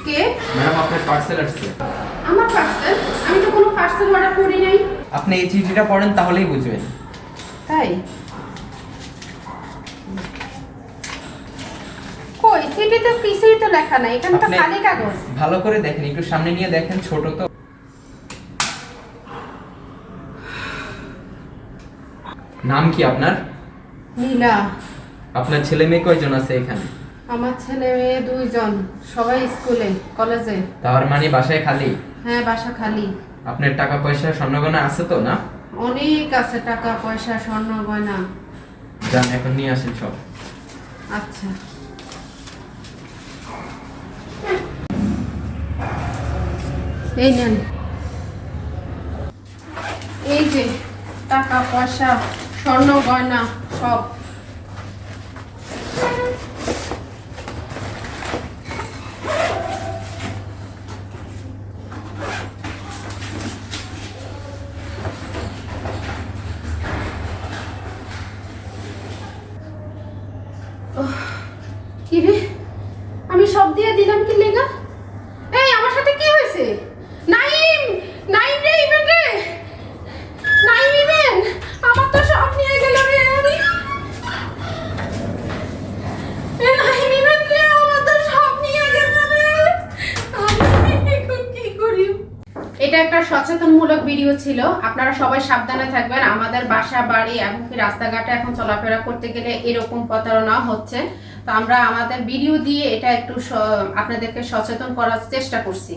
কে? Madam আপনার parcel আসছে। আমার পার্সেল? আমি তো কোনো পার্সেল অর্ডার করি নাই। আপনি এই চিঠিটা পড়েন তাহলেই বুঝবেন। তাই? কই চিঠিতে কিছুই তো লেখা নাই, এখানে তো আপনি খালি কাগজ। ভালো করে দেখেন, একটু সামনে নিয়ে দেখেন, ছোট তো। নাম কি আপনার? নীলা। আপনার ছেলে মেয়ে কয়জন আছে এখানে? আমার ছেলে মেয়ে 2 জন, সবাই স্কুলে কলেজে। তার মানে বাসায় খালি? হ্যাঁ, বাসা খালি। আপনার টাকা পয়সা স্বর্ণগয়না আছে তো না? অনেক আছে, টাকা পয়সা স্বর্ণ গয়না। যান এখন নিয়ে আসেন সব। আচ্ছা। এই নেন, এই যে টাকা পয়সা স্বর্ণ গয়না সব। কি রে, আমি সব দিয়ে দিলাম কি লেগা? এই আমার সাথে কি হয়েছে? নাইম, নাইম রে, ইভেন রে, নাইম ইভেন, আমার তো সব নিয়ে গেল রে। আমি এ নাইম ইভেন রে, আমার তো সব নিয়ে গেছে রে। আমি এখন কি করি? এটা একটা সচেতনমূলক ভিডিও ছিল। আপনারা সবাই সাবধানে থাকবেন। আমাদের বাসা বাড়ি এমনকি রাস্তাঘাটে এখন চলাফেরা করতে গেলে এরকম প্রতারণা হচ্ছে। তো আমরা আমাদের ভিডিও দিয়ে এটা একটু আপনাদেরকে সচেতন করার চেষ্টা করছি।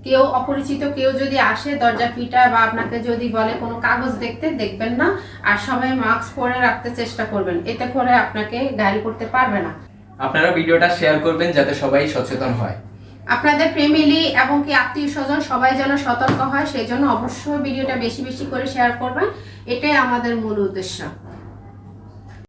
কেউ অপরিচিত কেউ যদি আসে দরজা পিটায় বা আপনাকে যদি বলে কোনো কাগজ দেখতে, দেখবেন না। আর সবাই মাস্ক পরে রাখতে চেষ্টা করবেন, এতে করে আপনাকে গাড়ি করতে পারবে না। আপনারা ভিডিওটা শেয়ার করবেন যাতে সবাই সচেতন হয়। আপনাদের ফ্যামিলি এবং কি আত্মীয় স্বজন সবাই যেন সতর্ক হয়, সেই জন্য অবশ্যই ভিডিওটা বেশি বেশি করে শেয়ার করবেন। এটাই আমাদের মূল উদ্দেশ্য।